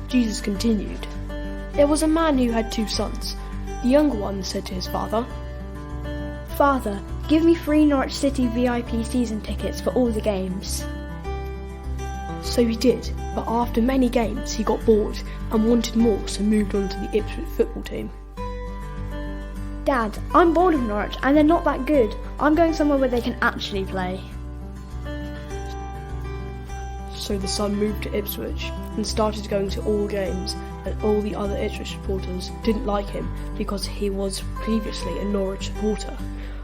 Jesus continued, "There was a man who had 2 sons. The younger one said to his father, 'Father, give me 3 Norwich City VIP season tickets for all the games.' So he did, but after many games he got bored and wanted more, so moved on to the Ipswich football team. 'Dad, I'm bored of Norwich and they're not that good. I'm going somewhere where they can actually play.' So the son moved to Ipswich and started going to all games, and all the other Ipswich supporters didn't like him because he was previously a Norwich supporter.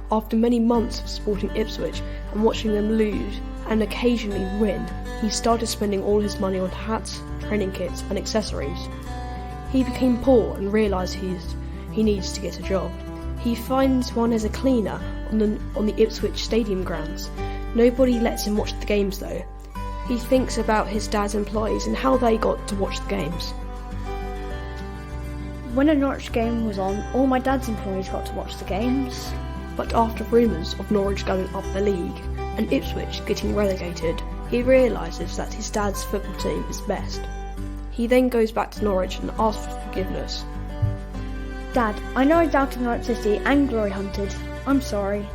After many months of supporting Ipswich and watching them lose and occasionally win, he started spending all his money on hats, training kits and accessories. He became poor and realised he needs to get a job. He finds one as a cleaner on the Ipswich stadium grounds. Nobody lets him watch the games though. He thinks about his dad's employees and how they got to watch the games. 'When a Norwich game was on, all my dad's employees got to watch the games.' But after rumours of Norwich going up the league and Ipswich getting relegated, he realises that his dad's football team is best. He then goes back to Norwich and asks for forgiveness. 'Dad, I know I doubted Norwich City and glory hunted. I'm sorry.'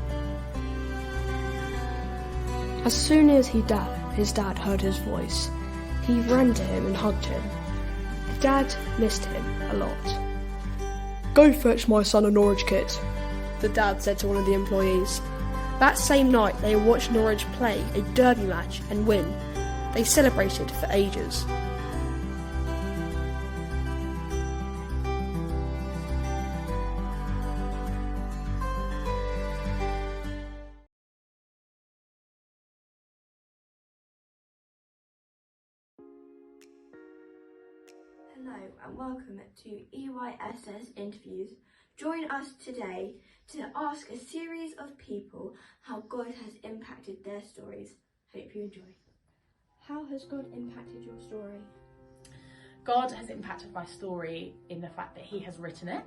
As soon as his dad heard his voice, he ran to him and hugged him. The dad missed him a lot. "Go fetch my son a Norwich kit," the dad said to one of the employees. That same night they watched Norwich play a derby match and win. They celebrated for ages. Hello and welcome to EYSS Interviews. Join us today to ask a series of people how God has impacted their stories. Hope you enjoy. How has God impacted your story? God has impacted my story in the fact that he has written it.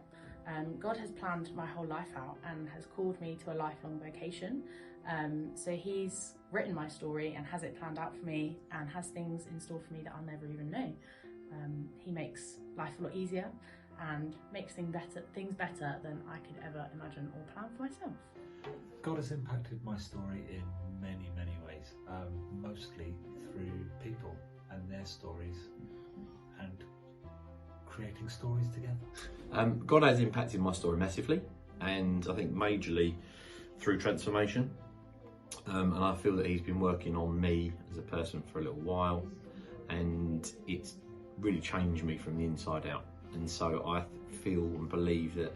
God has planned my whole life out and has called me to a lifelong vocation. So he's written my story and has it planned out for me and has things in store for me that I'll never even know. He makes life a lot easier and makes things better than I could ever imagine or plan for myself. God has impacted my story in many, many ways, mostly through people and their stories and creating stories together. God has impacted my story massively, and I think majorly through transformation. And I feel that he's been working on me as a person for a little while, and it's really changed me from the inside out. And so I feel and believe that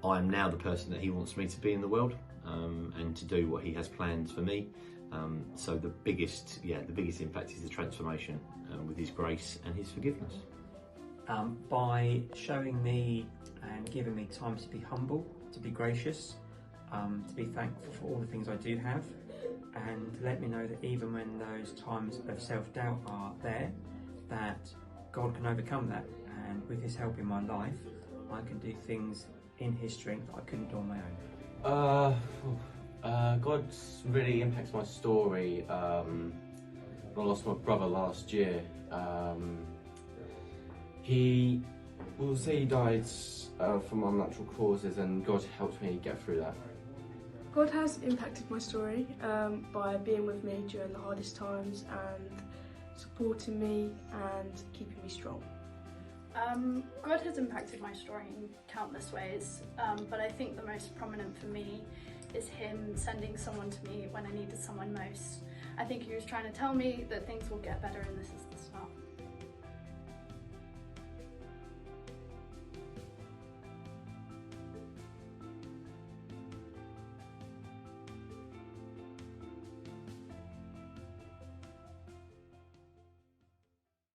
I am now the person that he wants me to be in the world, and to do what he has planned for me. So the biggest impact is the transformation with his grace and his forgiveness. By showing me and giving me time to be humble, to be gracious, to be thankful for all the things I do have, and to let me know that even when those times of self-doubt are there, that God can overcome that, and with his help in my life, I can do things in his strength that I couldn't do on my own. God really impacts my story. I lost my brother last year. He died from unnatural causes, and God helped me get through that. God has impacted my story by being with me during the hardest times and supporting me and keeping me strong. God has impacted my story in countless ways, but I think the most prominent for me is him sending someone to me when I needed someone most. I think he was trying to tell me that things will get better and this is the start.